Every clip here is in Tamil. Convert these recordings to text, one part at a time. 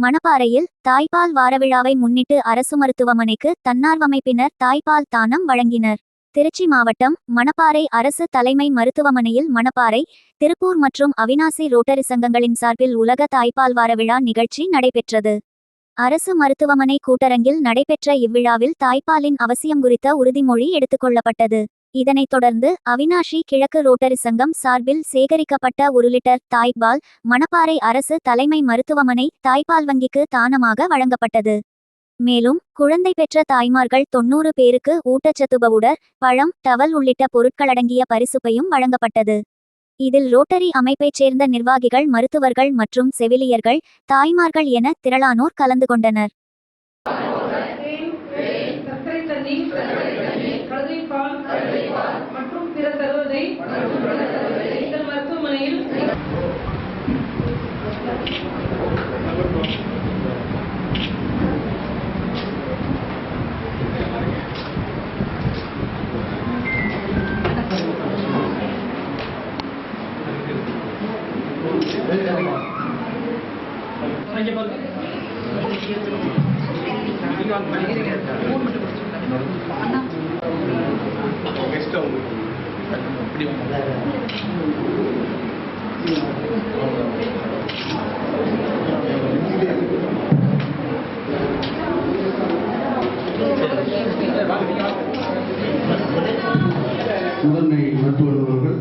மணப்பாறையில் தாய்ப்பால் வாரவிழாவை முன்னிட்டு அரசு மருத்துவமனைக்கு தன்னார்வமைப்பினர் தாய்ப்பால் தானம் வழங்கினர். திருச்சி மாவட்டம் மணப்பாறை அரசு தலைமை மருத்துவமனையில் மணப்பாறை, திருப்பூர் மற்றும் அவிநாசி ரோட்டரி சங்கங்களின் சார்பில் உலக தாய்ப்பால் வாரவிழா நிகழ்ச்சி நடைபெற்றது. அரசு மருத்துவமனை கூட்டரங்கில் நடைபெற்ற இவ்விழாவில் தாய்ப்பாலின் அவசியம் குறித்த உறுதிமொழி எடுத்துக்கொள்ளப்பட்டது. இதனைத் தொடர்ந்து அவிநாசி கிழக்கு ரோட்டரி சங்கம் சார்பில் சேகரிக்கப்பட்ட 1 லிட்டர் தாய்ப்பால் மணப்பாறை அரசு தலைமை மருத்துவமனை தாய்ப்பால் வங்கிக்கு தானமாக வழங்கப்பட்டது. மேலும் குழந்தை பெற்ற தாய்மார்கள் 90 பேருக்கு ஊட்டச்சத்து பவுடர், பழம், டவல் உள்ளிட்ட பொருட்களடங்கிய பரிசுப்பையும் வழங்கப்பட்டது. இதில் ரோட்டரி அமைப்பைச் சேர்ந்த நிர்வாகிகள், மருத்துவர்கள் மற்றும் செவிலியர்கள், தாய்மார்கள் என திரளானோர் கலந்து கொண்டனர். மற்றும் பிற தருவதை இந்த மருத்துவமனையில் முதன்மை மருத்துவர் அவர்கள்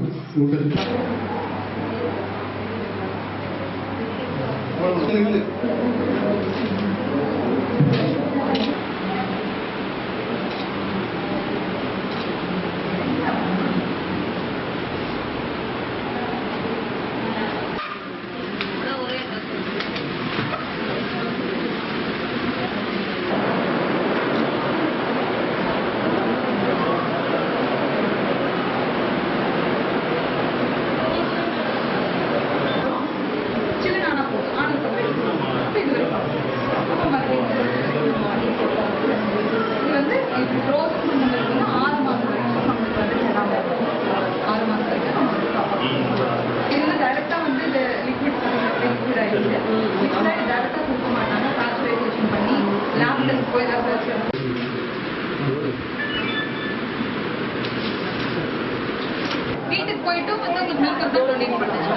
வீட்டுக்கு போயிட்டு வந்து உங்களுக்கு மில்க் தான் டொனேட் பண்ணுங்க.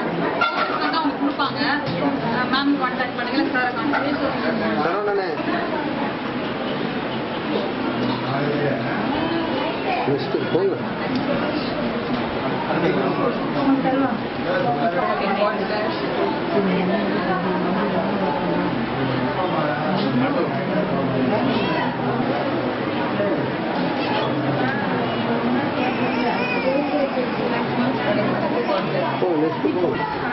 வந்து அவங்க கொடுப்பாங்க. மேம் கான்டாக்ட் பண்ணுங்க, sir contact Oh, let's go.